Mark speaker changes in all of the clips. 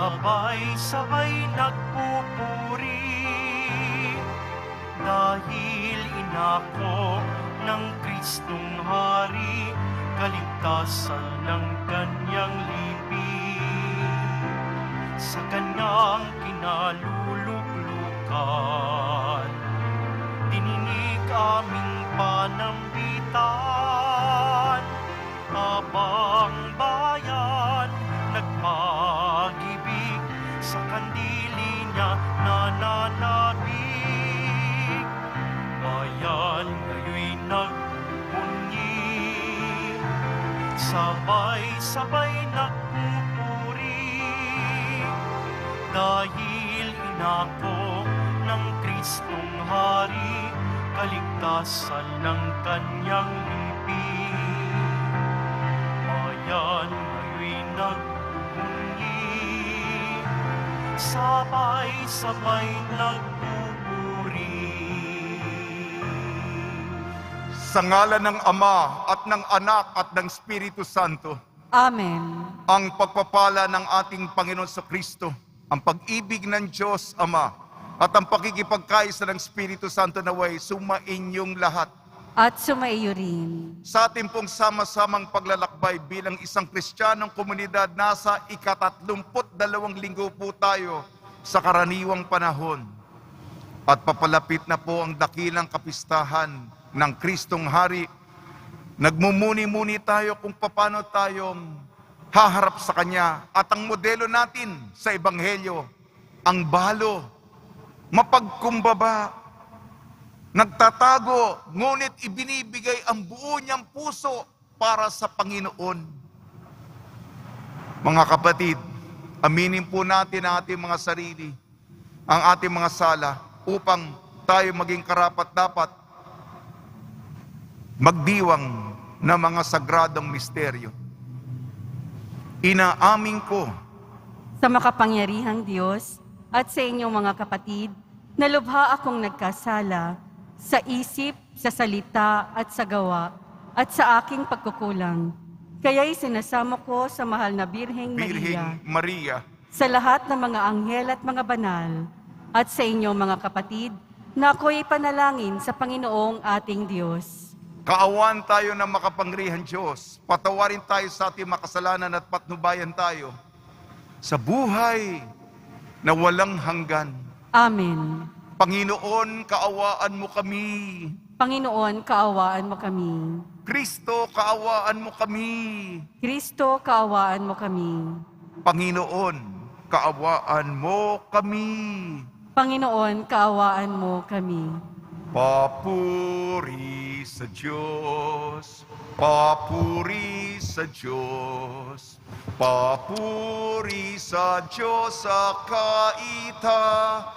Speaker 1: sabay-sabay nagpupuri, dahil inako ng Kristong Hari, kaligtasan ng kanyang libing. Sa kanyang kinaluluglukan, dininig aming panambitan, habang bayan nagpag-ibig, sa kandili niya nananabig. Bayan ngayon nagpupunyi, sabay-sabay nagpupuri, dahil inako ng Kristong Hari, kaligtasan ng kanyang libing. Bayan ngayon nagpupunyi, sabay-sabay nagpupuri.
Speaker 2: Sa ngalan ng Ama at ng Anak at ng Espiritu Santo.
Speaker 3: Amen.
Speaker 2: Ang pagpapala ng ating Panginoon sa Kristo, ang pag-ibig ng Diyos Ama, at ang pakikipagkaisa ng Espiritu Santo naway sumainyong lahat.
Speaker 3: At sumaiyo rin.
Speaker 2: Sa ating pong sama-samang paglalakbay bilang isang Kristiyanong komunidad, nasa ika-32 linggo po tayo sa karaniwang panahon. At papalapit na po ang dakilang kapistahan ng Kristong Hari. Nagmumuni-muni tayo kung paano tayong haharap sa Kanya. At ang modelo natin sa Ebanghelyo, ang balo, mapagkumbaba, nagtatago, ngunit ibinibigay ang buo niyang puso para sa Panginoon. Mga kapatid, aminin po natin ang ating mga sarili, ang ating mga sala, upang tayo maging karapat-dapat magdiwang ng mga sagradong misteryo. Inaamin ko
Speaker 3: Sa makapangyarihang Diyos at sa inyong mga kapatid, na lubha akong nagkasala sa isip, sa salita at sa gawa, at sa aking pagkukulang. Kaya'y sinasamo ko sa mahal na Birheng Maria,
Speaker 2: Maria,
Speaker 3: sa lahat ng mga anghel at mga banal, at sa inyong mga kapatid, na ako'y panalangin sa Panginoong ating Diyos.
Speaker 2: kaawan tayo ng makapangyarihang Diyos. Patawarin tayo sa ating makasalanan at patnubayan tayo sa buhay na walang hanggan.
Speaker 3: Amen.
Speaker 2: Panginoon, kaawaan mo kami.
Speaker 3: Panginoon, kaawaan mo kami.
Speaker 2: Kristo, kaawaan mo kami.
Speaker 3: Kristo, kaawaan mo kami.
Speaker 2: Panginoon, kaawaan mo kami.
Speaker 3: Panginoon, kaawaan mo kami.
Speaker 2: Papuri sa Diyos, papuri sa Diyos, papuri sa Diyos sa kaitaasan.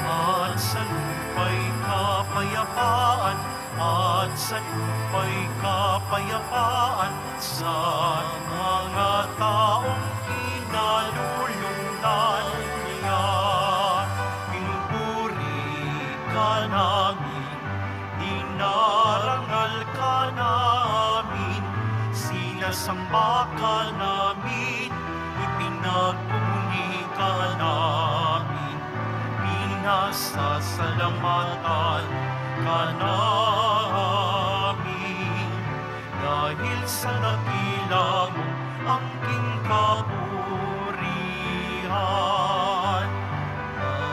Speaker 1: At sa lupa'y kapayapaan, at sa lupa'y kapayapaan, sa mga taong inalulungdan niya. Pinupuri ka namin, dinarangal ka namin, sinasamba ka namin, ipinagpuni ka namin, pinasasalamatan ka namin, dahil sa dakila mo ang king kapurihan.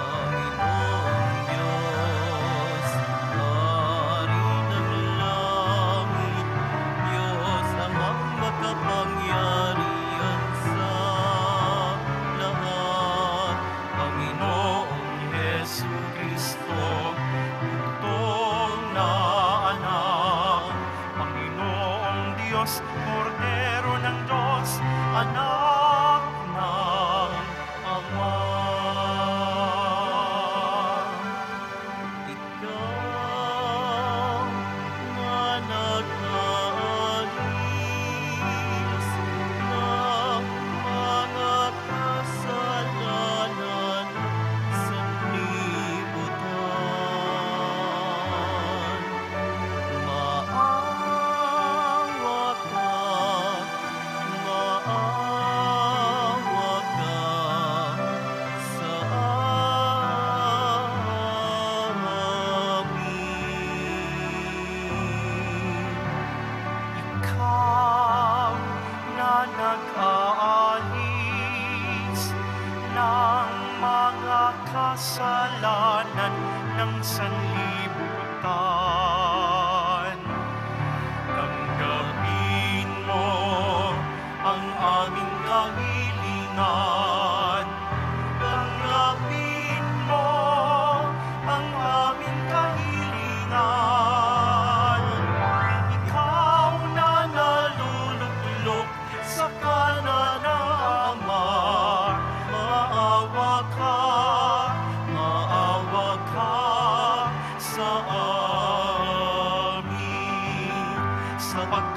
Speaker 1: Panginoong Diyos, Hari ng langit, Diyos amang makapangyarihan sa lahat, Panginoong Hesu Kristo, bugtong na anak, Panginoong Diyos, Kordero ng Diyos, anak ng Ama. Ikaw na nag-aalis ng mga kasalanan sa libutan. Maawa ka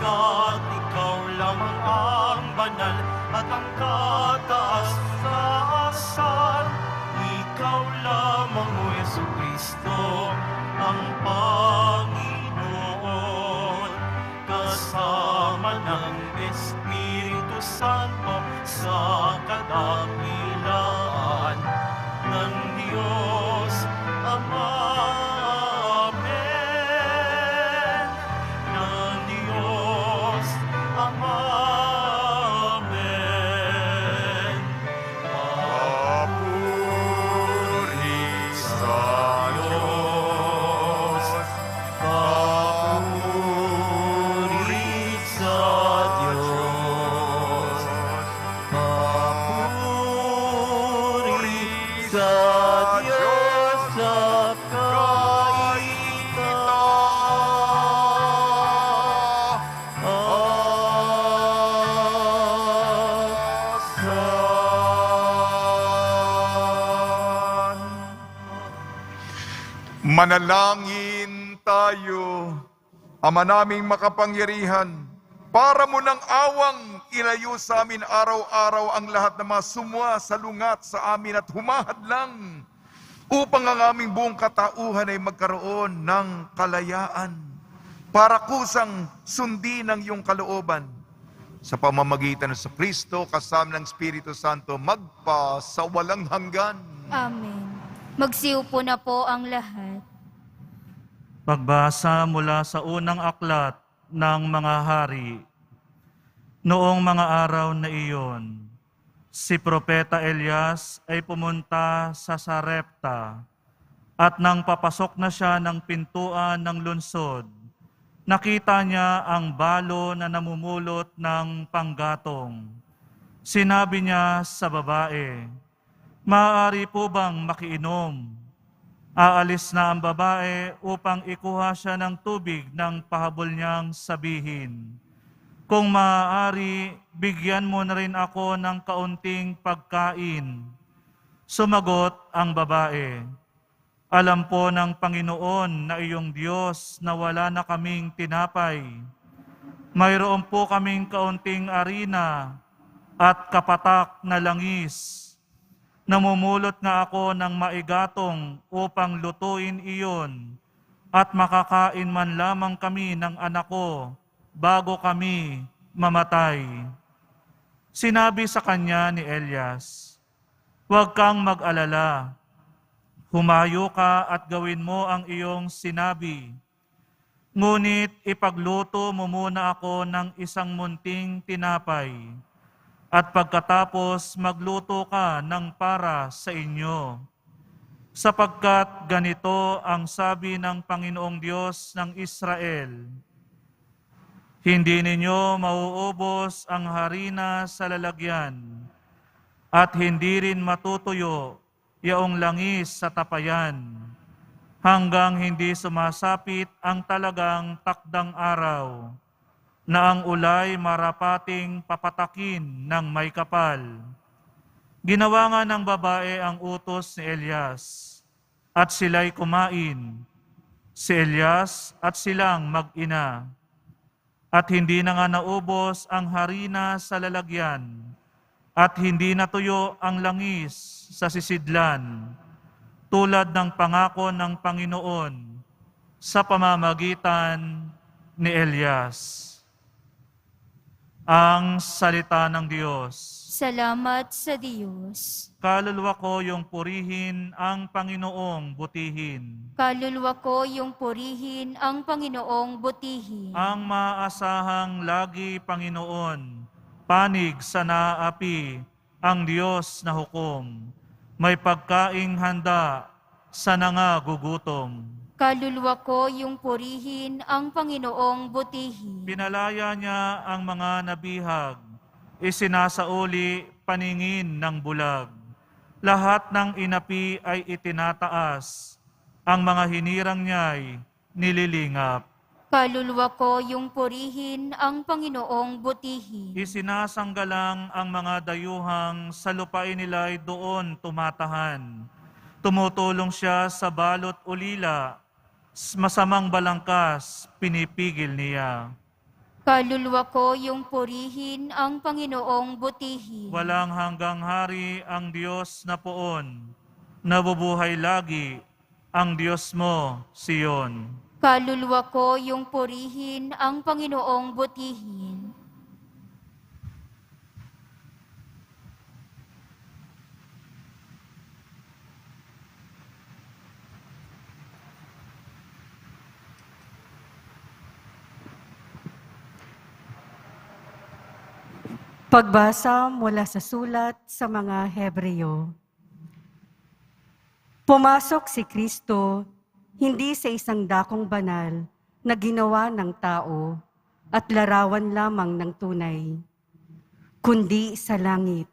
Speaker 1: sapagkat ikaw lamang ang banal at ang kataas-taasan. Ikaw lamang, O Jesucristo, ang Panginoon, kasama ng Espiritu Santo sa kadakilaan ng Diyos Ama. Amen. Ng Diyos Ama. Amen.
Speaker 2: Papuri sa Diyos.
Speaker 1: Papuri sa Diyos. Papuri sa Diyos sa
Speaker 2: Manalangin tayo, Ama naming makapangyarihan, para mo ng awang ilayo sa amin araw-araw ang lahat ng mga sumwa sa lungat sa amin at humahadlang upang ang aming buong katauhan ay magkaroon ng kalayaan para kusang sundin ang iyong kalooban. Sa pamamagitan ng Kristo kasama ng Espiritu Santo magpa sa walang hanggan.
Speaker 4: Amen. Magsiupo na po ang lahat.
Speaker 5: Pagbasa mula sa unang aklat ng mga hari. Noong mga araw na iyon, si Propeta Elias ay pumunta sa Sarepta, at nang papasok na siya ng pintuan ng lungsod, nakita niya ang balo na namumulot ng panggatong. Sinabi niya sa babae, "Maaari po bang makiinom?" Aalis na ang babae upang ikuha siya ng tubig ng pahabol niyang sabihin, "Kung maaari, bigyan mo na rin ako ng kaunting pagkain." Sumagot ang babae, "Alam po ng Panginoon na iyong Diyos na wala na kaming tinapay. Mayroon po kaming kaunting arina at kapatak na langis. Namumulot nga ako ng maigatong upang lutuin iyon at makakain man lamang kami ng anak ko bago kami mamatay." Sinabi sa kanya ni Elias, "Huwag kang mag-alala. Humayo ka at gawin mo ang iyong sinabi. Ngunit ipagluto mo muna ako ng isang munting tinapay, at pagkatapos magluto ka ng para sa inyo. Sapagkat ganito ang sabi ng Panginoong Diyos ng Israel, hindi ninyo mauubos ang harina sa lalagyan, at hindi rin matutuyo yaong langis sa tapayan, hanggang hindi sumasapit ang talagang takdang araw, na ang ulay marapating papatakin ng may kapal. Ginawa nga ng babae ang utos ni Elias, at sila'y kumain, si Elias at silang mag-ina. At hindi na nga naubos ang harina sa lalagyan, at hindi natuyo ang langis sa sisidlan, tulad ng pangako ng Panginoon sa pamamagitan ni Elias. Ang salita ng Diyos.
Speaker 4: Salamat sa Diyos.
Speaker 5: Kaluluwa ko yung purihin ang Panginoong butihin.
Speaker 4: Kaluluwa ko yung purihin ang Panginoong butihin.
Speaker 5: Ang maasahang lagi, Panginoon, panig sa naapi, ang Diyos na hukom. May pagkaing handa sa nangagugutom.
Speaker 4: Kaluluwa ko yung purihin ang Panginoong butihin.
Speaker 5: Pinalaya niya ang mga nabihag, isinasauli paningin ng bulag. Lahat ng inapi ay itinataas, ang mga hinirang niya'y nililingap.
Speaker 4: Kaluluwa ko yung purihin ang Panginoong butihin.
Speaker 5: Isinasanggalang ang mga dayuhang sa lupain nila'y doon tumatahan. Tumutulong siya sa balot ulila, masamang balangkas pinipigil niya.
Speaker 4: Kaluluwa ko yung purihin ang Panginoong butihin.
Speaker 5: Walang hanggang hari ang Diyos na poon, nabubuhay lagi ang Diyos mo, Siyon.
Speaker 4: Kaluluwa ko yung purihin ang Panginoong butihin.
Speaker 3: Pagbasa mula sa sulat sa mga Hebreo. Pumasok si Kristo hindi sa isang dakong banal na ginawa ng tao at larawan lamang ng tunay, kundi sa langit.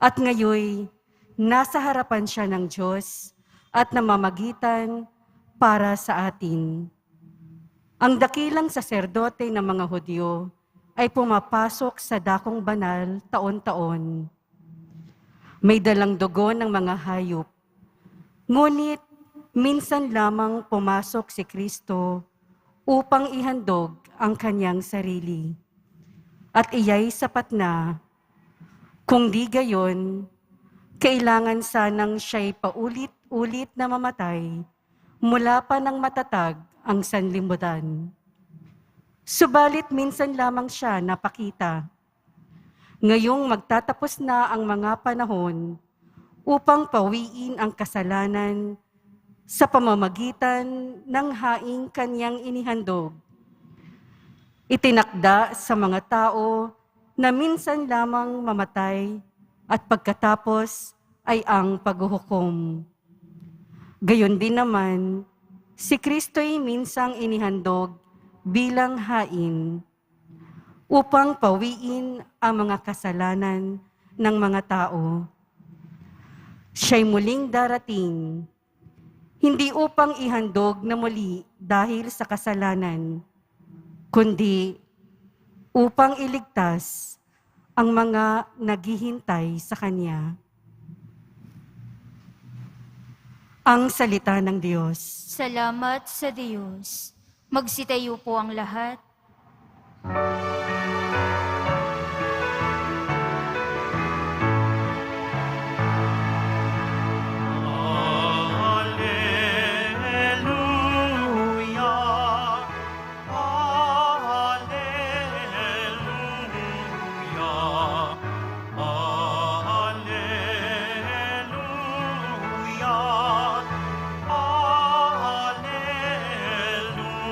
Speaker 3: At ngayoy, nasa harapan siya ng Diyos at namamagitan para sa atin. Ang dakilang saserdote ng mga Hudyo ay pumapasok sa dakong banal taon-taon. May dalang dugo ng mga hayop. Ngunit minsan lamang pumasok si Kristo upang ihandog ang kanyang sarili. At iya'y sapat na. Kung di gayon, kailangan sanang siya'y paulit-ulit na mamatay mula pa ng matatag ang sanlibutan. Subalit minsan lamang siya napakita. Ngayong magtatapos na ang mga panahon upang pawiin ang kasalanan sa pamamagitan ng haing kanyang inihandog. Itinakda sa mga tao na minsan lamang mamatay at pagkatapos ay ang paghuhukom. Gayon din naman, si Kristo'y minsang inihandog bilang hain upang pawiin ang mga kasalanan ng mga tao. Siya'y muling darating, hindi upang ihandog na muli dahil sa kasalanan, kundi upang iligtas ang mga naghihintay sa Kanya. Ang salita ng Diyos.
Speaker 4: Salamat sa Diyos. Magsitayo po ang lahat.
Speaker 1: Alleluia, Alleluia,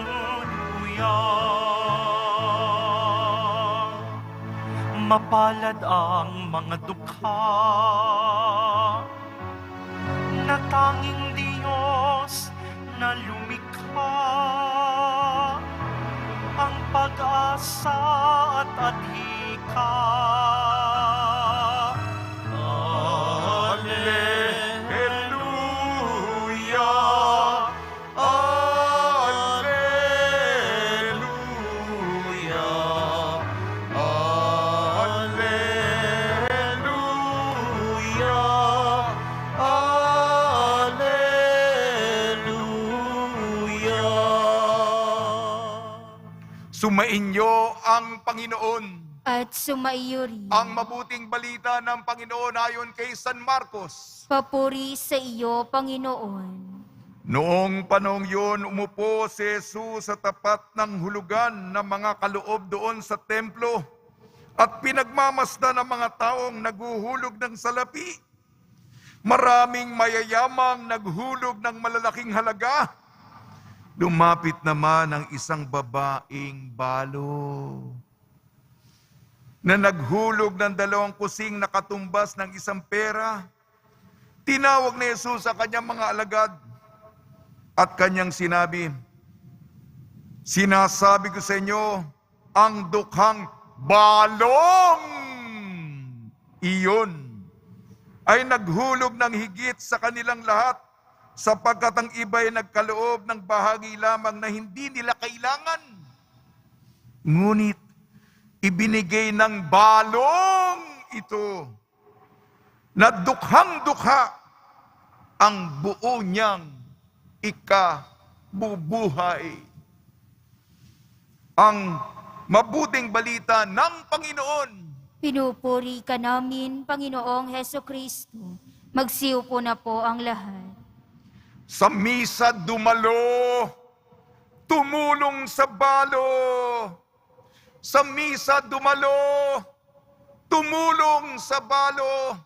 Speaker 1: Alleluia, mapalad ang mga dukha na tanging Diyos na lumikha, ang pag-asa at adhika. Alleluia, Alleluia,
Speaker 2: Sumainyo ang Panginoon.
Speaker 4: At sumaiyo rin.
Speaker 2: Ang mabuting balita ng Panginoon ayon kay San Marcos.
Speaker 4: Papuri sa iyo, Panginoon.
Speaker 2: Noong panahong yun, umupo si Jesus sa tapat ng hulugan ng mga kaloob doon sa templo at pinagmamasdan ng mga taong naghuhulog ng salapi. Maraming mayayamang naghulog ng malalaking halaga. Lumapit naman ang isang babaeng balo na naghulog ng 2 kusing na katumbas ng isang pera. Tinawag ni Jesus sa kanyang mga alagad at kanyang sinabi, "Sinasabi ko sa inyo, ang dukhang balong iyon ay naghulog ng higit sa kanilang lahat, sapagkat ang iba'y nagkaloob ng bahagi lamang na hindi nila kailangan. Ngunit ibinigay ng balong ito na dukhang-dukha ang buo niyang ikabubuhay." Ang mabuting balita ng Panginoon.
Speaker 4: Pinupuri ka namin, Panginoong Heso Kristo. Magsiupo na po ang lahat.
Speaker 2: Sa misa dumalo, tumulong sa balo. Sa misa dumalo, tumulong sa balo.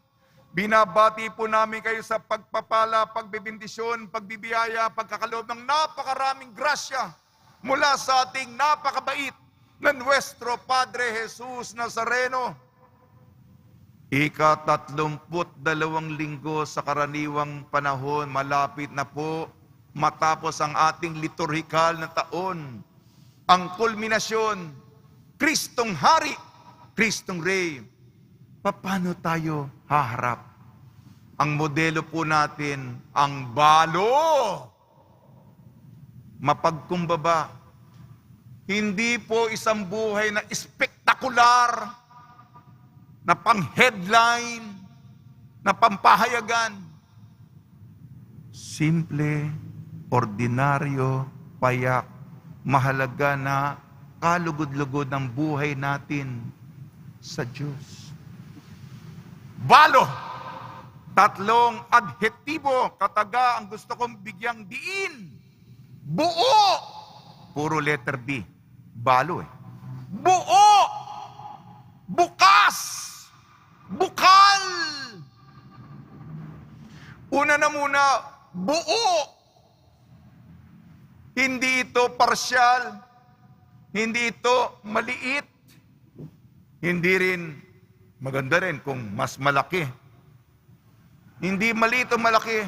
Speaker 2: Binabati po namin kayo sa pagpapala, pagbibindisyon, pagbibiyaya, pagkakaloob ng napakaraming grasya mula sa ating napakabait na Nuestro Padre Jesus Nazareno. Ika-32 linggo sa karaniwang panahon, malapit na po matapos ang ating liturhikal na taon. Ang kulminasyon, Kristong Hari, Kristong Rey. Paano tayo haharap? Ang modelo po natin, ang balo. Mapagkumbaba. Hindi po isang buhay na espektakular, na pang-headline, na pampahayagan. Simple, ordinaryo, payak, mahalaga na kalugod-lugod ng buhay natin sa Diyos. Balo! 3 adhetibo, kataga ang gusto kong bigyang diin. Buo! Puro letter B. Balo eh. Buo! Bukas! Bukal! Una na muna, buo! Hindi ito parsyal. Hindi ito maliit. Hindi rin maganda rin kung mas malaki. Hindi maliit o malaki.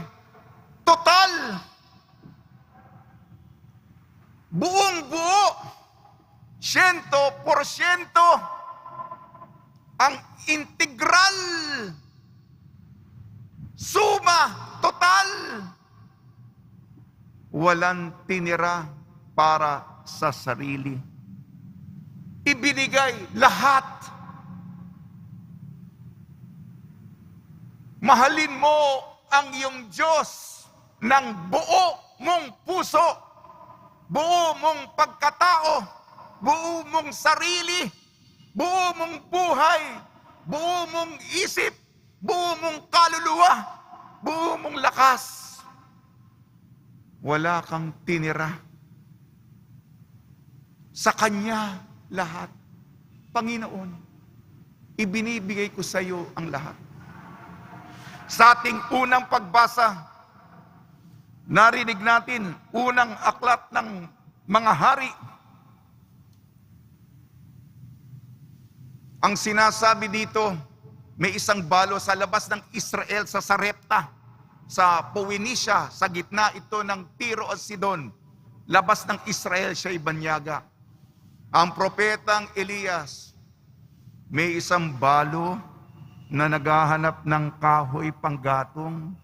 Speaker 2: Total! Buong buo! 100%! Ang integral! Suma! Total! Walang tinira para sa sarili. Ibinigay lahat. Mahalin mo ang iyong Diyos ng buo mong puso, buo mong pagkatao, buo mong sarili, buo mong buhay, buo mong isip, buo mong kaluluwa, buo mong lakas. Wala kang tinira. Sa Kanya lahat. Panginoon, ibinibigay ko sa iyo ang lahat. Sa ating unang pagbasa, narinig natin unang aklat ng mga hari. Ang sinasabi dito, may isang balo sa labas ng Israel sa Sarepta, sa Phoenicia, sa gitna ito ng Tiro at Sidon. Labas ng Israel siya ibanyaga. Ang propetang Elias, may isang balo na naghahanap ng kahoy panggatong.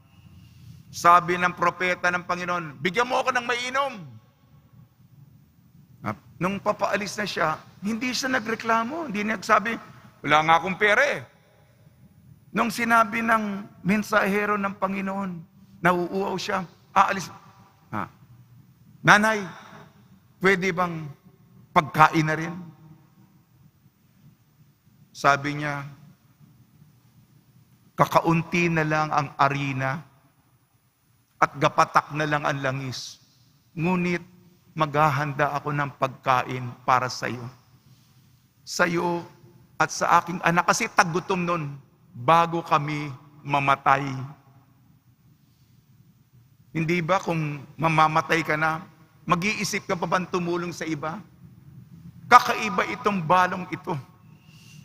Speaker 2: Sabi ng propeta ng Panginoon, bigyan mo ako ng mainom. Nung papaalis na siya, hindi siya nagreklamo, hindi nagsabi, wala nga akong pera eh. Nung sinabi ng mensahero ng Panginoon, nauuaw siya, aalis. Nanay, pwede bang pagkain na rin? Sabi niya, kakaunti na lang ang arina at gapatak na lang ang langis. Ngunit maghahanda ako ng pagkain para sa iyo. Sa iyo at sa aking anak. Kasi tagutom nun bago kami mamatay. Hindi ba kung mamamatay ka na, mag-iisip ka pa bang tumulong sa iba? Kakaiba itong balong ito.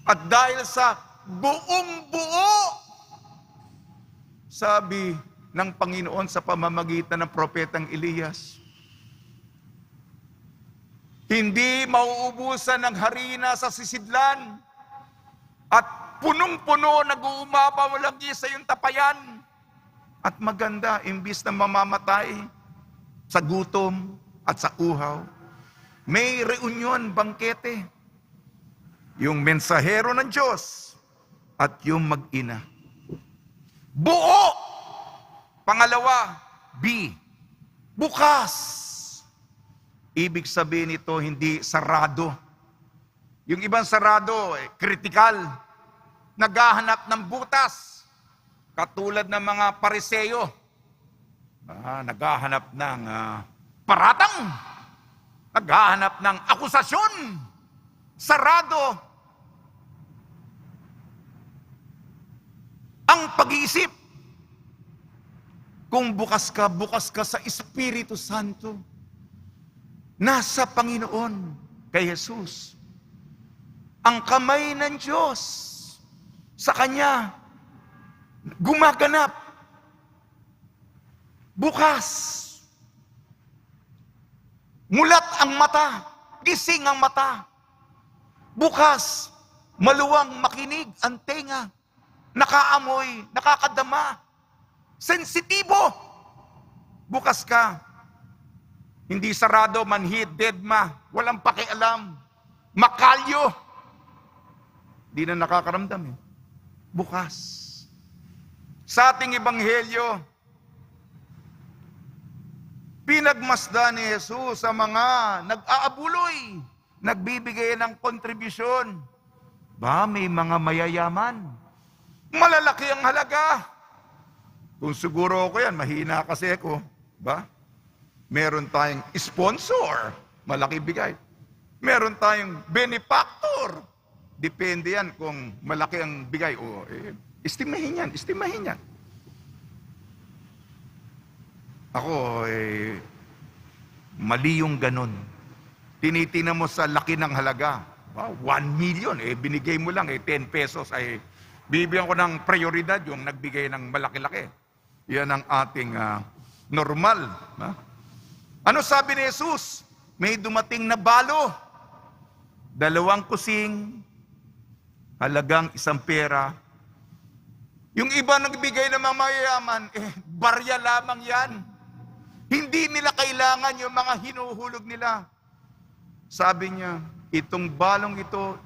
Speaker 2: At dahil sa buong buo, sabi ng Panginoon sa pamamagitan ng propetang Elias, hindi mauubusan ng harina sa sisidlan at punong-puno nag-uumapaw lagi sa iyong tapayan. At maganda, imbis na mamamatay sa gutom at sa uhaw, may reunion, bangkete. Yung mensahero ng Diyos at yung mag-ina. Buo! Pangalawa, B. Bukas. Ibig sabihin nito, hindi sarado. Yung ibang sarado, kritikal, naghahanap ng butas, katulad ng mga pariseyo, naghahanap ng paratang, naghahanap ng akusasyon, sarado ang pag-iisip. Kung bukas ka sa Espiritu Santo, nasa Panginoon, kay Jesus, ang kamay ng Diyos sa Kanya gumaganap. Bukas, mulat ang mata, gising ang mata. Bukas, maluwang makinig ang tenga, nakaamoy, nakakadama, sensitibo. Bukas ka, hindi sarado, manhid, deadma, walang pakialam, makalyo. Di na nakakaramdam eh. Bukas. Sa ating ebanghelyo, pinagmasdan ni Jesus sa mga nag-aabuloy, nagbibigay ng kontribusyon. May mga mayayaman. Malalaki ang halaga. Kung siguro ako yan, mahina kasi ako. Meron tayong sponsor, malaki bigay. Meron tayong benefactor. Depende yan kung malaki ang bigay. Estimahin yan. Ako, mali yung ganun. Tinitingnan mo sa laki ng halaga. 1 million, binigay mo lang, 10 pesos, bibigyan ko ng prioridad yung nagbigay ng malaki-laki. Yan ang ating normal. Ano sabi ni Jesus? May dumating na balo. 2 kusing, halagang 1 pera. Yung iba nagbigay ng mga mayayaman, barya lamang yan. Hindi nila kailangan yung mga hinuhulog nila. Sabi niya, itong balong ito,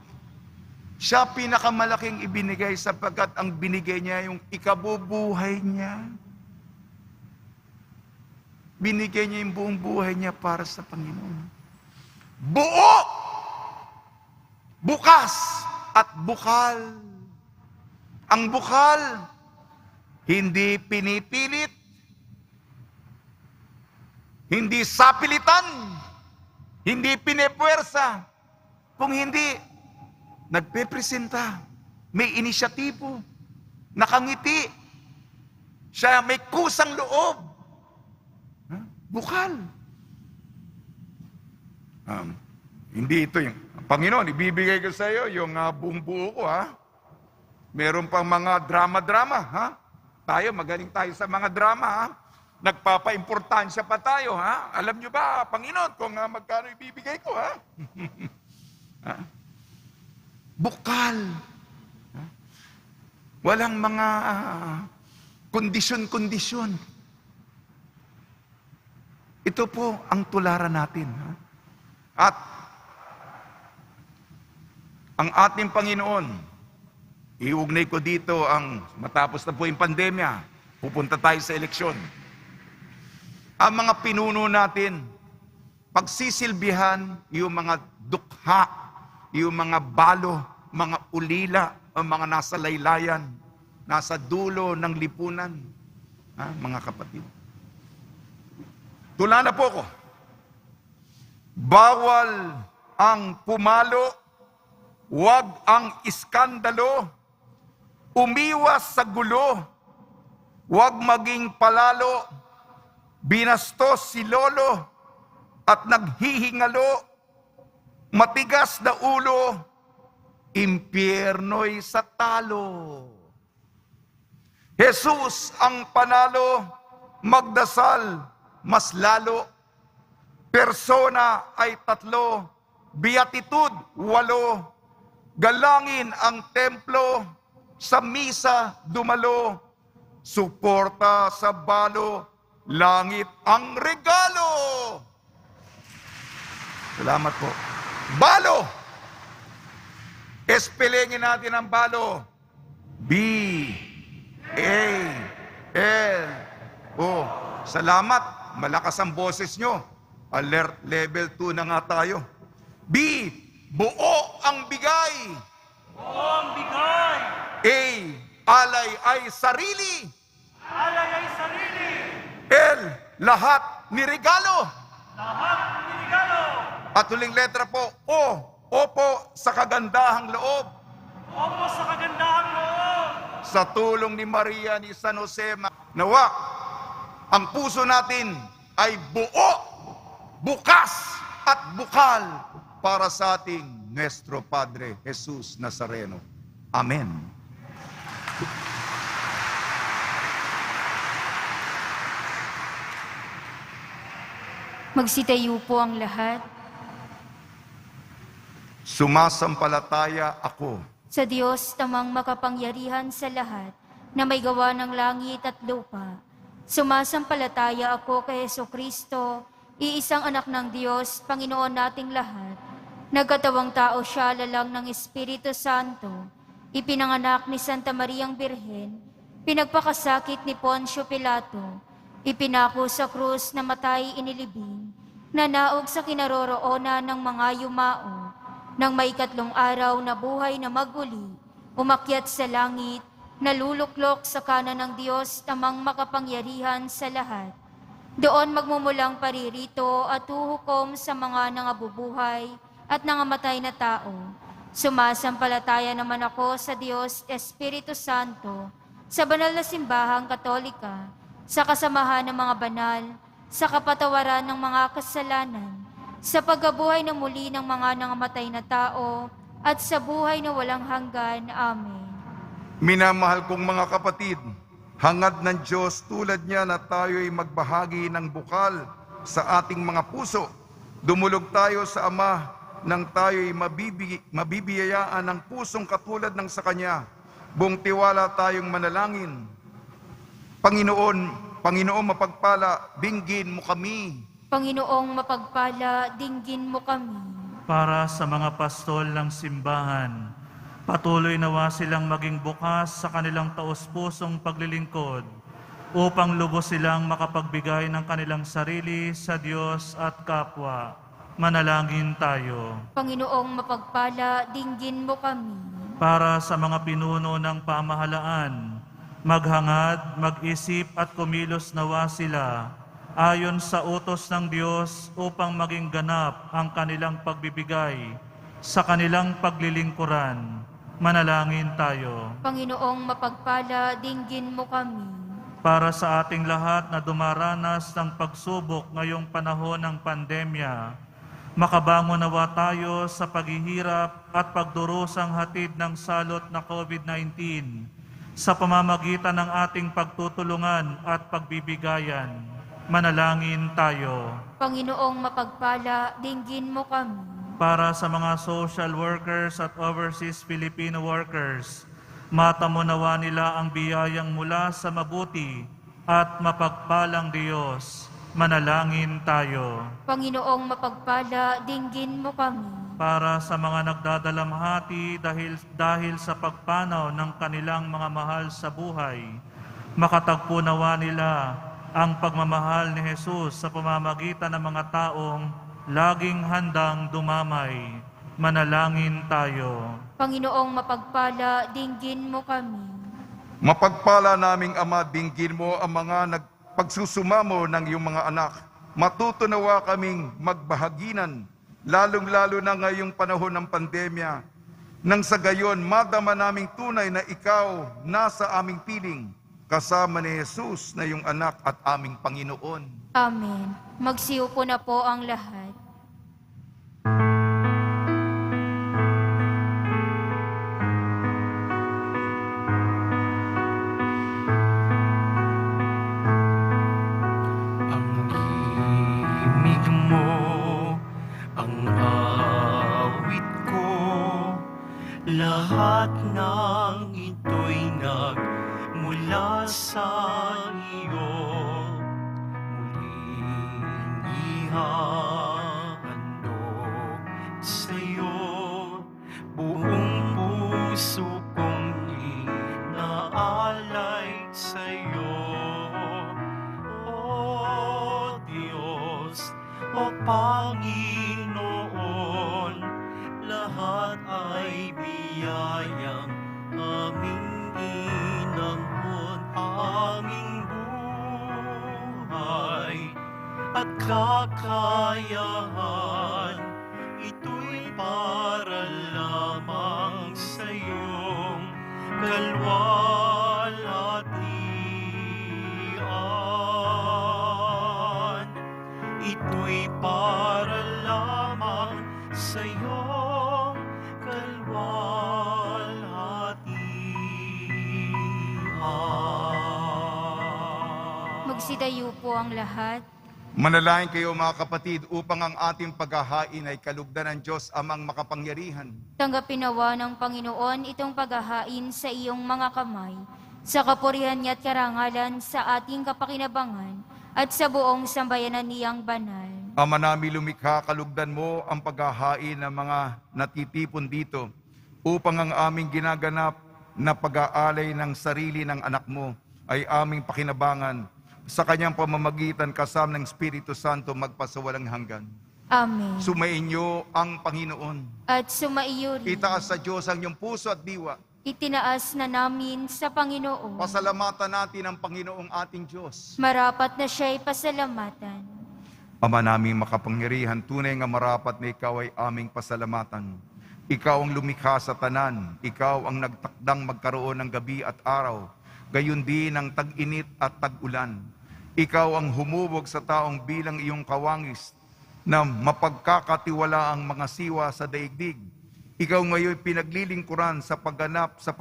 Speaker 2: siya pinakamalaking ibinigay sapagkat ang binigay niya yung ikabubuhay niya. Binigay niya yung buong buhay niya para sa Panginoon. Buo! Bukas at bukal. Ang bukal, hindi pinipilit, hindi sapilitan, hindi pinepwersa. Kung hindi, nagpepresenta, may inisyatibo, nakangiti, siya may kusang loob. Bukal. Hindi ito yung, Panginoon, ibibigay ko sa iyo yung buong buo ko, Meron pang mga drama-drama, Tayo, magaling tayo sa mga drama, Nagpapa-importansya pa tayo, Alam nyo ba, Panginoon, kung magkano ibibigay ko, Bukal. Walang mga kondisyon-kondisyon. Ito po ang tularan natin. At ang ating Panginoon, iugnay ko dito ang matapos na po yung pandemya, pupunta tayo sa eleksyon. Ang mga pinuno natin, pagsisilbihan yung mga dukha, yung mga balo, mga ulila, ang mga nasa laylayan, nasa dulo ng lipunan. Mga kapatid. Tula na po ko. Bawal ang pumalo, huwag ang iskandalo, umiwas sa gulo, huwag maging palalo, binastos si lolo at naghihingalo, matigas na ulo, impyerno'y sa talo. Jesus ang panalo, magdasal mas lalo. Persona ay 3, beatitude 8, galangin ang templo, sa misa dumalo, suporta sa balo, langit ang regalo. Salamat po. Balo! Espelengin natin ang balo. B-A-L-O. Salamat. Malakas ang boses nyo. Alert level 2 na nga tayo. B, buo ang bigay.
Speaker 1: Buo ang bigay.
Speaker 2: A, alay ay sarili.
Speaker 1: Alay ay sarili.
Speaker 2: L, lahat ni regalo.
Speaker 1: Lahat ninigalo.
Speaker 2: At huling letra po, O, opo sa kagandahang loob.
Speaker 1: Opo sa kagandahang loob.
Speaker 2: Sa tulong ni Maria ni San Jose, nawa, ang puso natin ay buo, bukas at bukal para sa ating Nuestro Padre Jesus Nazareno. Amen.
Speaker 4: Magsitayo po ang lahat.
Speaker 2: Sumasampalataya ako
Speaker 4: Sa Diyos namang makapangyarihan sa lahat, na may gawa ng langit at lupa. Sumasampalataya ako kay Jesucristo, iisang anak ng Diyos, Panginoon nating lahat. Nagkatawang tao siya lalang ng Espiritu Santo, ipinanganak ni Santa Mariang Birhen, pinagpakasakit ni Poncio Pilato, ipinako sa krus na matay inilibing, nanaog sa kinaroroonan ng mga yumao, nang may ikatlong araw na buhay na maguli, umakyat sa langit, naluluklok sa kanan ng Diyos namang makapangyarihan sa lahat. Doon magmumulang paririto at huhukom sa mga nangabubuhay at nangamatay na tao. Sumasampalataya naman ako sa Diyos Espiritu Santo, sa banal na simbahang Katolika, sa kasamahan ng mga banal, sa kapatawaran ng mga kasalanan, sa pagkabuhay na muli ng mga nangamatay na tao, at sa buhay na walang hanggan. Amen.
Speaker 2: Minamahal kong mga kapatid, hangad ng Diyos tulad niya na tayo'y magbahagi ng bukal sa ating mga puso. Dumulog tayo sa Ama nang tayo'y mabibiyayaan ng pusong katulad ng sa Kanya. Buong tiwala tayong manalangin. Panginoon mapagpala, binggin mo kami.
Speaker 4: Panginoong mapagpala, dinggin mo kami.
Speaker 5: Para sa mga pastol ng simbahan, patuloy nawa silang maging bukas sa kanilang taos-pusong paglilingkod upang lubos silang makapagbigay ng kanilang sarili sa Diyos at kapwa. Manalangin tayo.
Speaker 4: Panginoong mapagpala, dinggin mo kami.
Speaker 5: Para sa mga pinuno ng pamahalaan, maghangad, mag-isip at kumilos nawa sila ayon sa utos ng Diyos upang maging ganap ang kanilang pagbibigay sa kanilang paglilingkuran. Manalangin tayo.
Speaker 4: Panginoong mapagpala, dinggin mo kami.
Speaker 5: Para sa ating lahat na dumaranas ng pagsubok ngayong panahon ng pandemya, makabangon nawa tayo sa paghihirap at pagdurusang hatid ng salot na COVID-19 sa pamamagitan ng ating pagtutulungan at pagbibigayan. Manalangin tayo.
Speaker 4: Panginoong mapagpala, dinggin mo kami.
Speaker 5: Para sa mga social workers at overseas Filipino workers, matamo nawa nila ang biyayang mula sa mabuti at mapagpalang Diyos. Manalangin tayo.
Speaker 4: Panginoong mapagpala, dinggin mo kami.
Speaker 5: Para sa mga nagdadalamhati dahil sa pagpanaw ng kanilang mga mahal sa buhay, makatagpo nawa nila ang pagmamahal ni Jesus sa pamamagitan ng mga taong laging handang dumamay. Manalangin tayo.
Speaker 4: Panginoong mapagpala, dinggin mo kami.
Speaker 2: Mapagpala naming Ama, dinggin mo ang mga nagpagsusumamo ng iyong mga anak. Matutunawa kaming magbahaginan, lalong-lalo na ngayong panahon ng pandemya. Nang sa gayon, madama naming tunay na ikaw nasa aming piling, kasama ni Jesus na iyong anak at aming Panginoon.
Speaker 4: Amen. Magsiupo na po ang lahat.
Speaker 1: Ang himig mo, ang awit ko, lahat ng ito'y nagmula sa iyo. Muling ihahandog sa'yo, buong puso kong inaalay sa'yo. O Diyos, o Panginoon, lahat para lamang sa iyong kalwalhatian. Ito'y para lamang sa iyong kalwalhatian.
Speaker 4: Magsidayo po ang lahat.
Speaker 2: Manalangin kayo mga kapatid upang ang ating paghahain ay kalugdan ng Diyos amang makapangyarihan.
Speaker 4: Tanggapin nawa ng Panginoon itong paghahain sa iyong mga kamay, sa kapurihan niya at karangalan sa ating kapakinabangan at sa buong sambayanan niyang banal.
Speaker 2: Ama namin lumikha, kalugdan mo ang paghahain ng mga natitipon dito upang ang aming ginaganap na pag-aalay ng sarili ng anak mo ay aming pakinabangan sa kanyang pamamagitan kasama ng Espiritu Santo magpasawalang hanggan.
Speaker 4: Amen.
Speaker 2: Sumainyo ang Panginoon.
Speaker 4: At sumaiyo rin.
Speaker 2: Itaas sa Diyos ang iyong puso at diwa.
Speaker 4: Itinaas na namin sa Panginoon.
Speaker 2: Pasalamatan natin ang Panginoong ating Diyos.
Speaker 4: Marapat na siya'y pasalamatan.
Speaker 2: Ama naming makapangyarihan, tunay nga marapat na ikaw ay aming pasalamatan. Ikaw ang lumikha sa tanan. Ikaw ang nagtakdang magkaroon ng gabi at araw. Gayon din ang tag-init at tag-ulan. Ikaw ang humubog sa taong bilang iyong kawangis na mapagkakatiwala ang mga siwa sa daigdig. Ikaw ngayon pinaglilingkuran sa pagganap sa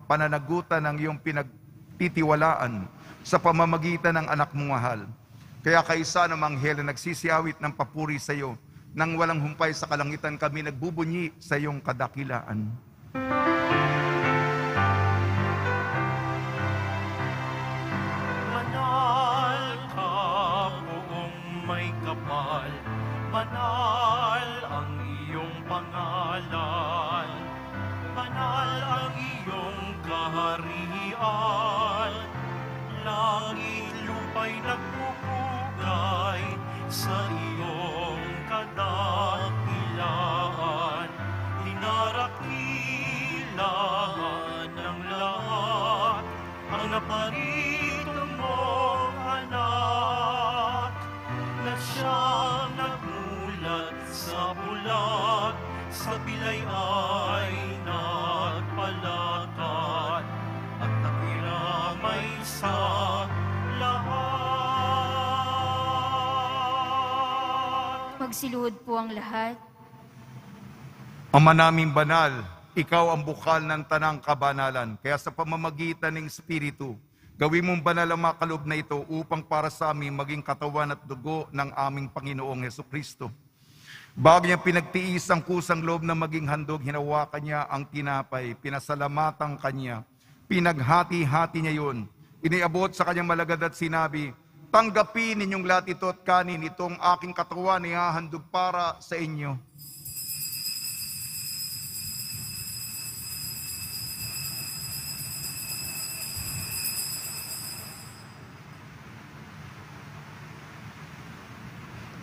Speaker 2: pananagutan ng iyong pinagtitiwalaan sa pamamagitan ng anak mong mahal. Kaya kaisa ng anghel na nagsisiyawit ng papuri sa iyo, nang walang humpay sa kalangitan kami nagbubunyi sa iyong kadakilaan.
Speaker 1: Banal ka buong may kapal, banal ang iyong pangalan, banal ang iyong kaharian, langit lupa'y nagpupugay sa iyong kadakilaan, dinarakilaan ng lahat ang naparito mong anak na siyang nagmulat sa bulag, sa bilay ay nagpalakad at nakiramay sa lahat.
Speaker 4: Magsiluhod po ang lahat.
Speaker 2: Ama naming banal, ikaw ang bukal ng tanang kabanalan. Kaya sa pamamagitan ng Espiritu, gawin mong banal ang mga kaloob na ito upang para sa amin maging katawan at dugo ng aming Panginoong Hesukristo. Bago niya pinagtiis ang kusang loob na maging handog, hinawakan niya ang tinapay, pinasalamatan kanya, pinaghati-hati niya yun, iniabot sa kanyang malagad at sinabi, tanggapin ninyong lahat ito at kanin, itong aking katawan ihahandog para sa inyo.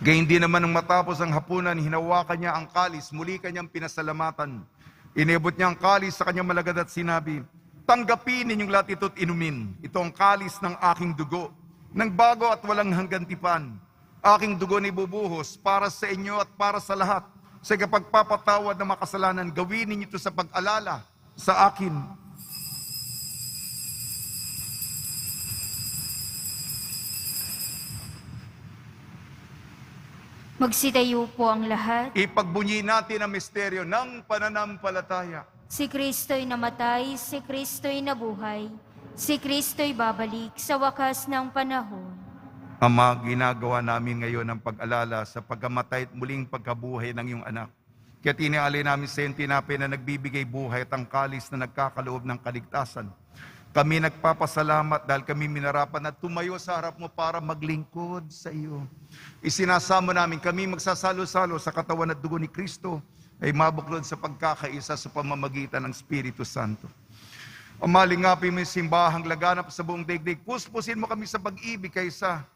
Speaker 2: Gayun din naman nang matapos ang hapunan, hinawakan niya ang kalis, muli kanyang pinasalamatan. Inebot niya ang kalis sa kanyang malagad at sinabi, tanggapin ninyong lahat ito't inumin. Ito ang kalis ng aking dugo, ng bago at walang hanggantipan. Aking dugo ni bubuhos para sa inyo at para sa lahat. Sa kapagpapatawad ng makasalanan, gawin ninyo ito sa pag-alala sa akin.
Speaker 4: Magsidayo po ang lahat.
Speaker 2: Ipagbunyi natin ang misteryo ng pananampalataya.
Speaker 4: Si Kristo'y namatay, si Kristo'y nabuhay, si Kristo'y babalik sa wakas ng panahon.
Speaker 2: Ama, ginagawa namin ngayon ang pag-alala sa pagkamatay at muling pagkabuhay ng iyong anak. Kaya tinialay namin sa iyong tinapay na nagbibigay buhay at ang kalis na nagkakaloob ng kaligtasan. Kami nagpapasalamat dahil kami minarapan at tumayo sa harap mo para maglingkod sa iyo. Isinasamo namin kami magsasalo-salo sa katawan at dugo ni Kristo ay mabuklod sa pagkakaisa sa pamamagitan ng Espiritu Santo. Amalingapin mo yung simbahang laganap sa buong daigdig. Puspusin mo kami sa pag-ibig kaysa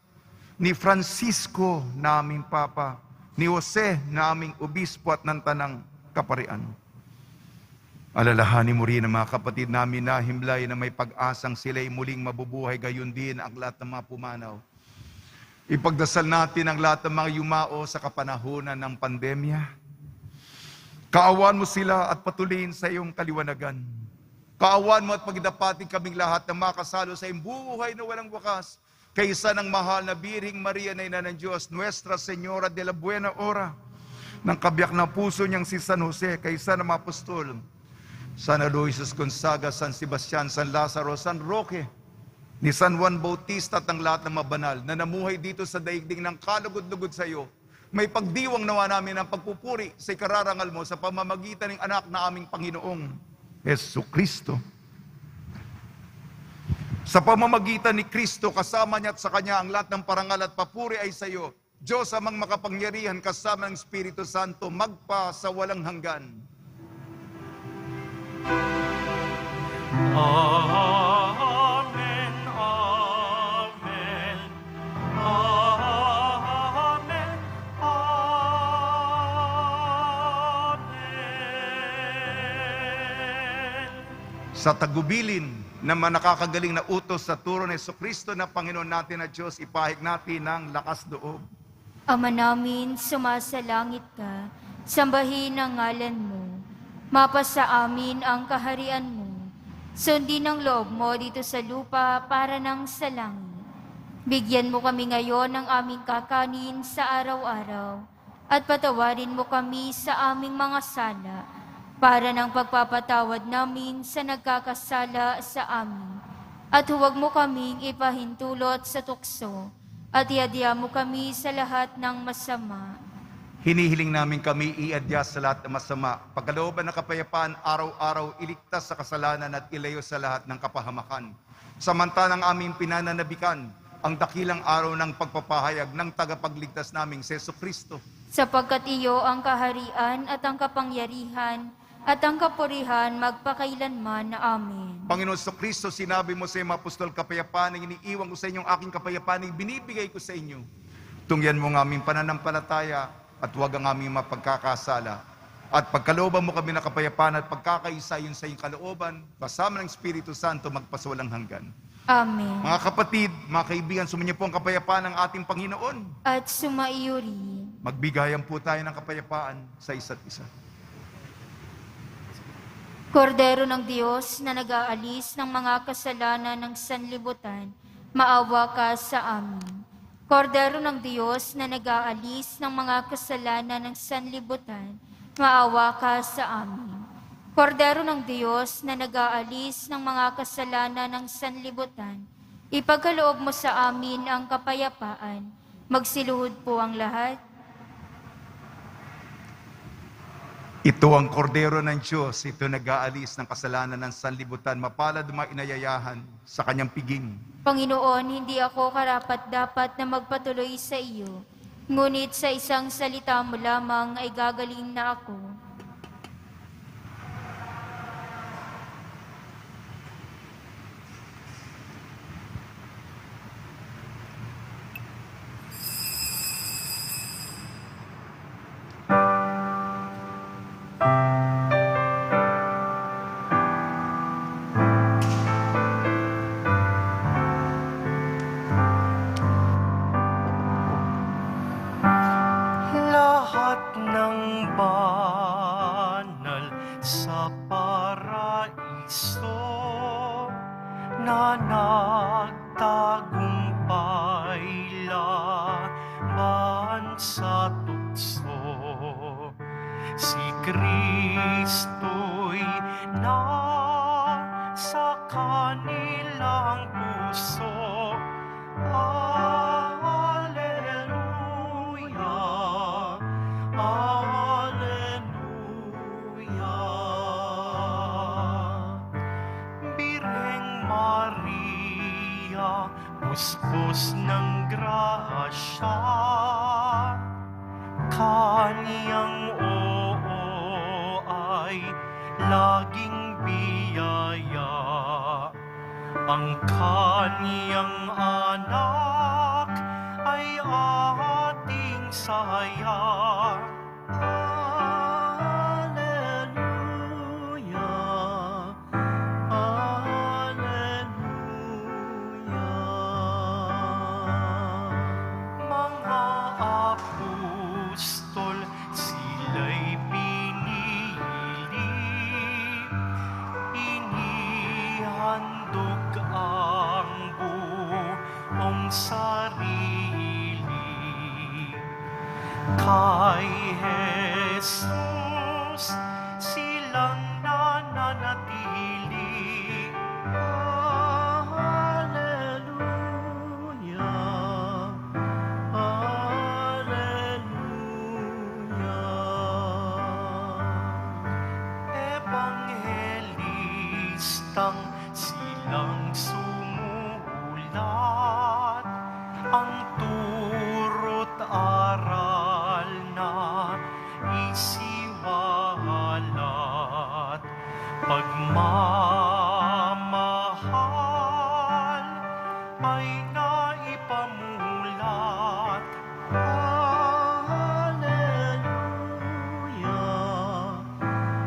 Speaker 2: ni Francisco naming Papa, ni Jose naming Obispo at ng Tanang Kaparian. Alalahanin mo rin ang mga kapatid namin na himlay na may pag-asang sila'y muling mabubuhay, gayon din ang lahat ng mga pumanaw. Ipagdasal natin ang lahat ng mga yumao sa kapanahunan ng pandemya. Kaawaan mo sila at patuloyin sa iyong kaliwanagan. Kaawaan mo at pagdapating kaming lahat na makasalo sa iyong buhay na walang wakas, kaysa ng mahal na Birhing Maria na Ina ng Diyos, Nuestra Señora de la Buena Hora, ng kabiyak na puso niyang si San Jose, kaysa ng mga apostol, San Aloysius Gonzaga, San Sebastian, San Lazaro, San Roque, ni San Juan Bautista at ang lahat ng mabanal na namuhay dito sa daigdig ng kalugod-lugod sa iyo, may pagdiwang nawa namin ang pagpupuri sa ikararangal mo sa pamamagitan ng anak na aming Panginoong Jesucristo. Sa pamamagitan ni Kristo, kasama niya at sa Kanya ang lahat ng parangal at papuri ay sa iyo, Diyos amang makapangyarihan kasama ng Espiritu Santo, magpa sa walang hanggan.
Speaker 1: Amen, amen, amen, amen.
Speaker 2: Sa tagubilin na nakakagaling na utos sa turo ni Jesucristo na Panginoon natin na Diyos, ipahig natin ng lakas loob.
Speaker 4: Ama namin, sumasalangit ka, sambahin ang ngalan mo. Mapasa amin ang kaharian mo. Sundin ang loob mo dito sa lupa para nang sa langit. Bigyan mo kami ngayon ng aming kakanin sa araw-araw at patawarin mo kami sa aming mga sala para ng pagpapatawad namin sa nagkakasala sa amin. At huwag mo kaming ipahintulot sa tukso at iadya mo kami sa lahat ng masama.
Speaker 2: Hinihiling namin kami iadya sa lahat ng masama. Pagkalooban ng kapayapaan, araw-araw iligtas sa kasalanan at ilayo sa lahat ng kapahamakan. Samantalang aming pinananabikan ang dakilang araw ng pagpapahayag ng tagapagligtas naming si Jesucristo.
Speaker 4: Sapagkat iyo ang kaharian at ang kapangyarihan at ang kapurihan magpakailanman. Amen.
Speaker 2: Panginoon Jesucristo, sinabi mo sa iyong apostol, kapayapaan ang iniiwan ko sa inyong aking kapayapaan ang binibigay ko sa inyo. Tungyan mo ng aming pananampalataya at huwag ang aming mapagkakasala. At pagkalooban mo kami ng kapayapaan at pagkakaisa yun sa iyong kalooban, kasama ng Espiritu Santo magpasawalang hanggan.
Speaker 4: Amen.
Speaker 2: Mga kapatid, mga kaibigan, sumainyo po ang kapayapaan ng ating Panginoon.
Speaker 4: At sumaiyo rin.
Speaker 2: Magbigayan po tayo ng kapayapaan sa isa't isa.
Speaker 4: Kordero ng Diyos na nag-aalis ng mga kasalanan ng sanlibutan, maawa ka sa amin. Kordero ng Diyos na nag-aalis ng mga kasalanan ng sanlibutan, maawa ka sa amin. Kordero ng Diyos na nag-aalis ng mga kasalanan ng sanlibutan, ipagkaloob mo sa amin ang kapayapaan. Magsiluhod po ang lahat.
Speaker 2: Ito ang kordero ng Diyos, ito nag-aalis ng kasalanan ng sanlibutan, mapalad mga inayayahan sa kanyang piging.
Speaker 4: Panginoon, hindi ako karapat-dapat na magpatuloy sa iyo, ngunit sa isang salita mo lamang ay gagaling na ako.
Speaker 1: Lahat ng banal sa paraiso na nagtagumpay laban sa tukso, si Kristo'y nasa kanilang puso. Alleluia, Alleluia. Birheng Maria, puspos ng grasya, kaniyang oo ay laging biyaya. Ang kaniyang anak ay ating saya. Alleluia, Alleluia. Mga apostol, sila'y pinili listang silang sumulat, ang turo't aral na isiwalat, pagmamahal ay naipamulat. Hallelujah,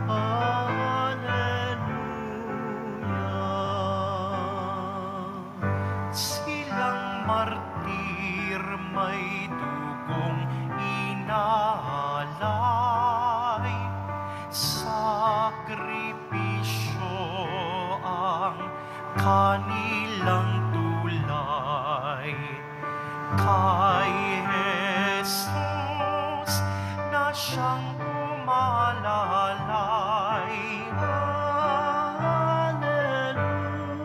Speaker 1: Hallelujah. Silang martir may dugong inaalay, sakripisyo ang kanilang tulay. Kay Jesus na siyang umalalay.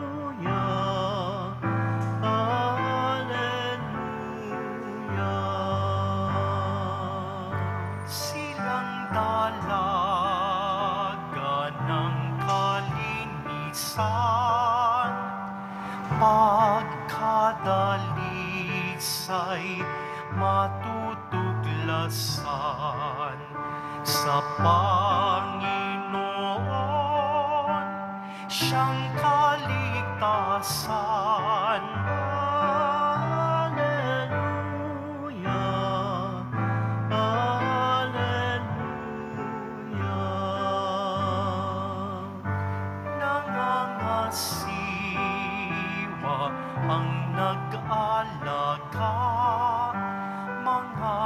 Speaker 1: Hallelujah, Hallelujah. Silang dalaga ng kalinisan, pagkadalisay matutuklasan sa Panginoon, siyang kaligtasan. Hallelujah, Hallelujah. Nangangasiwa ang nag-alaga, mga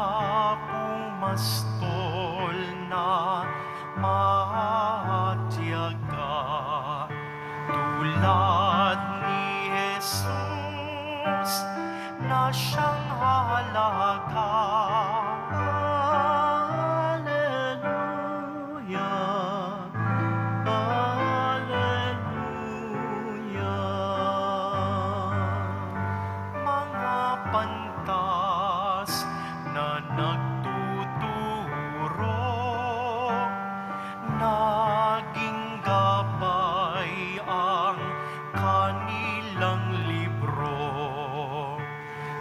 Speaker 1: pumastol na matyaga, tulad ni Jesus na siyang halaga. Hallelujah, Hallelujah. Mga pantas na nagtuturo, naging gabay ang kanilang libro.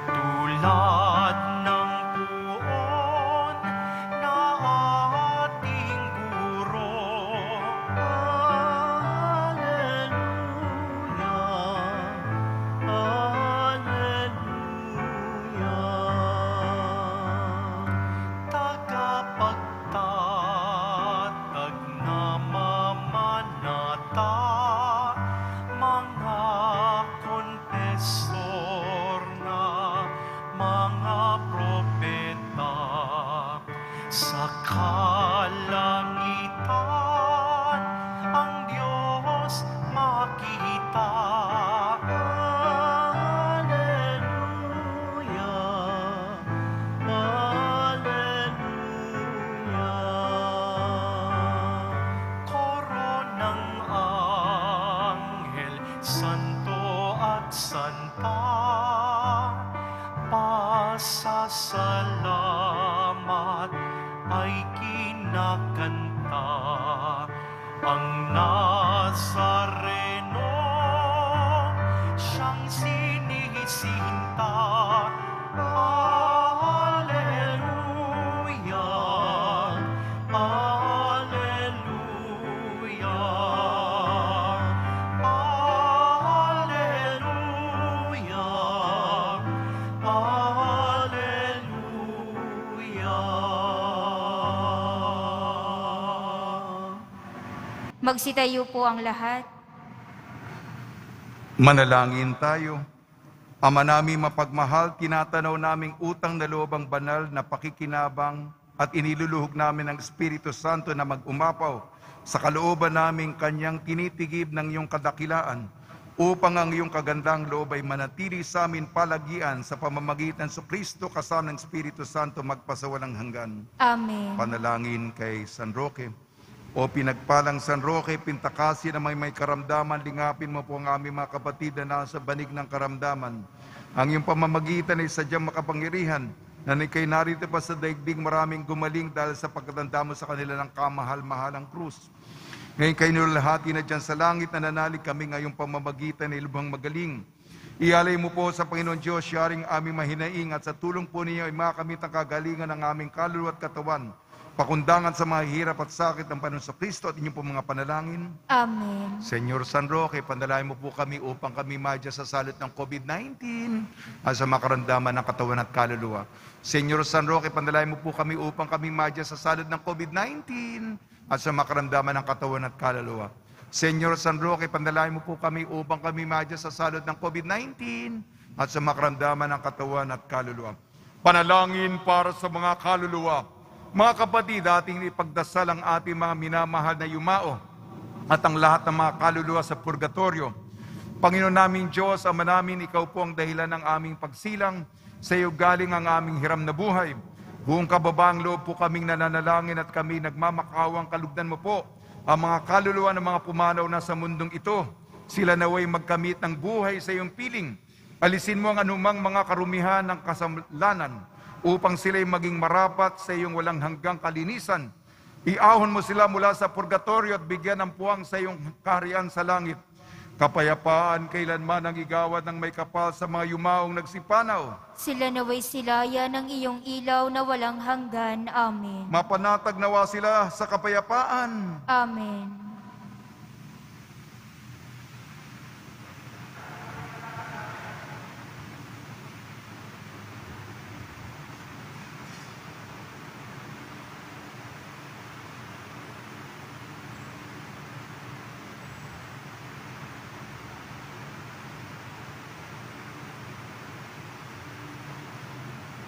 Speaker 1: Tulad ng puon na ating guro. Hallelujah, Hallelujah. Tagapagtatag na mamanata, mga kontesor na mga propeta, sa kalangitan ang Diyos makita. Hallelujah, Hallelujah. Koro ng anghel, santo at santa, pasasalamat ay kinakanta. Ang Nazareno, siyang sinisinta. Hallelujah, Hallelujah, Hallelujah, Hallelujah.
Speaker 4: Magsitayo po ang lahat.
Speaker 2: Manalangin tayo. Ama namin mapagmahal, tinatanaw naming utang na loob ang banal na pakikinabang at iniluluhog namin ang Espiritu Santo na mag-umapaw sa kalooban naming kanyang tinitigib ng iyong kadakilaan upang ang iyong kagandang loob ay manatili sa amin palagian sa pamamagitan sa Kristo kasama ng Espiritu Santo magpasawalang hanggan.
Speaker 4: Amen.
Speaker 2: Panalangin kay San Roque. O pinagpalang San Roque, Pintakasi na may karamdaman, lingapin mo po ang aming mga kapatid na nasa banig ng karamdaman. Ang iyong pamamagitan ay sadyang makapangyarihan na ikay narito pa sa daigdig maraming gumaling dahil sa pagkatanda mo sa kanila ng kamahal-mahalang krus. Ngayon kayo nilahati na dyan sa langit, nananalig kami ngayong pamamagitan ng lubhang magaling. Ialay mo po sa Panginoon Diyos, yaring aming mahinaing at sa tulong po ninyo ay makamit ang kagalingan ng aming kaluluwa at katawan, pakundangan sa mga hirap at sakit ng Panginoon sa Kristo at inyong po mga panalangin.
Speaker 4: Amen.
Speaker 2: Senyor San Roque, pandalain mo po kami upang kami madya sa salot ng COVID-19 at sa makaramdaman ng katawan at kaluluwa. Senyor San Roque, pandalain mo po kami upang kami madya sa salot ng COVID-19 at sa makaramdaman ng katawan at kaluluwa. Senyor San Roque, pandalain mo po kami upang kami madya sa salot ng COVID-19 at sa makaramdaman ng katawan at kaluluwa. Panalangin para sa mga kaluluwa. Mga kapatid, ating ipagdasal ang ating mga minamahal na yumao at ang lahat ng mga kaluluwa sa purgatorio. Panginoon naming Diyos, Ama namin, Ikaw po ang dahilan ng aming pagsilang. Sa iyo galing ang aming hiram na buhay. Buong kababaang loob po kaming nananalangin at kami nagmamakawang kalugdan mo po ang mga kaluluwa ng mga pumanaw na sa mundong ito. Sila naway magkamit ng buhay sa iyong piling. Alisin mo ang anumang mga karumihan ng kasalanan upang sila'y maging marapat sa iyong walang hanggang kalinisan. Iahon mo sila mula sa purgatorio at bigyan ng puwang sa iyong kaharian sa langit. Kapayapaan kailanman ang igawad ng may kapal sa mga yumaong nagsipanaw.
Speaker 4: Sila naway silaya ng iyong ilaw na walang hanggan. Amen.
Speaker 2: Mapanatag nawa sila sa kapayapaan.
Speaker 4: Amen.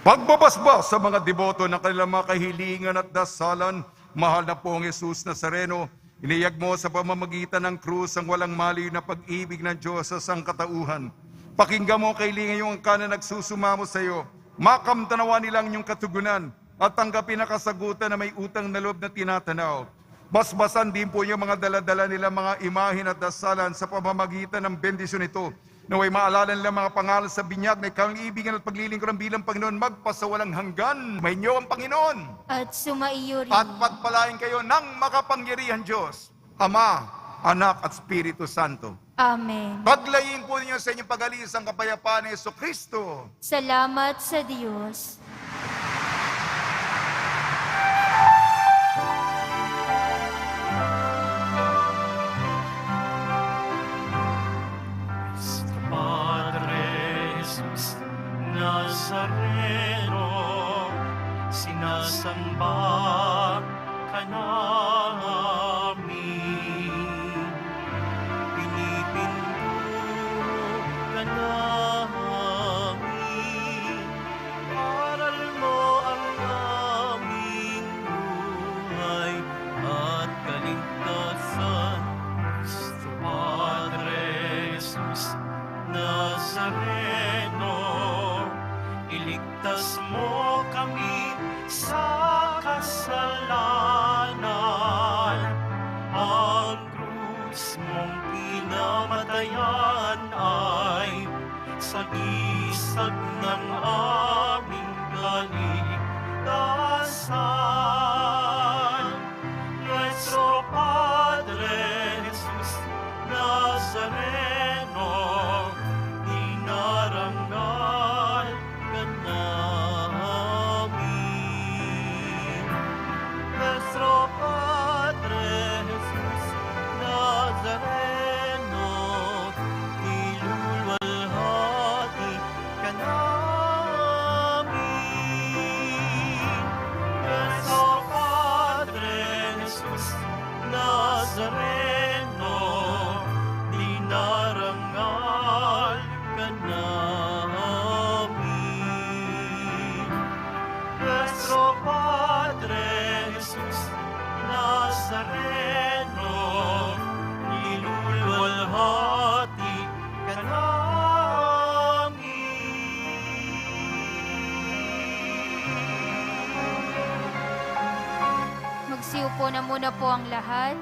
Speaker 2: Pagbabasbas sa mga deboto ng kanilang mga kahilingan at dasalan, mahal na pong Jesus Nazareno, iniyag mo sa pamamagitan ng krus ang walang maliw na pag-ibig ng Diyos sa sangkatauhan. Pakinggan mo kailingan yung kanan nagsusumamo sa iyo. Makamtanawa nilang inyong katugunan at tanggapin na kasagutan na may utang na loob na tinatanaw. Basbasan din po yung mga daladala nila mga imahin at dasalan sa pamamagitan ng bendisyon ito. Naway maalala nila mga pangalan sa binyag na ikaw ang ibigan at paglilingkuran bilang Panginoon magpasawalang hanggan. May inyo ang Panginoon.
Speaker 4: At sumaiyo rin.
Speaker 2: At pagpalain kayo ng makapangyarihan Diyos, Ama, Anak at Espiritu Santo.
Speaker 4: Amen.
Speaker 2: Paglayin po ninyo sa inyong pag-alis ang kapayapaan ni Jesucristo.
Speaker 4: Salamat sa Diyos.
Speaker 1: Padre Jesus Nazareno, sinasamba ka namin. Pinipinto ka namin. Aral mo ang aming buhay at kaligtasan. Cristo Padre Jesus Nazareno, iligtas mo kami sa kasalanan. Ang krus mong pinamatayan ay sagisag ng aming kaligtasan. Nuestro Padre Jesus Nazareno, dinarangal ka namin. Nuestro Padre Jesus Nazareno, niluluwalhati ka namin. Nuestro Padre Jesus Nazareno, dinarangal ka namin. Nuestro Padre Jesus Nazareno, niluluwalhati ka namin.
Speaker 4: Magsiupo na muna po ang lahat.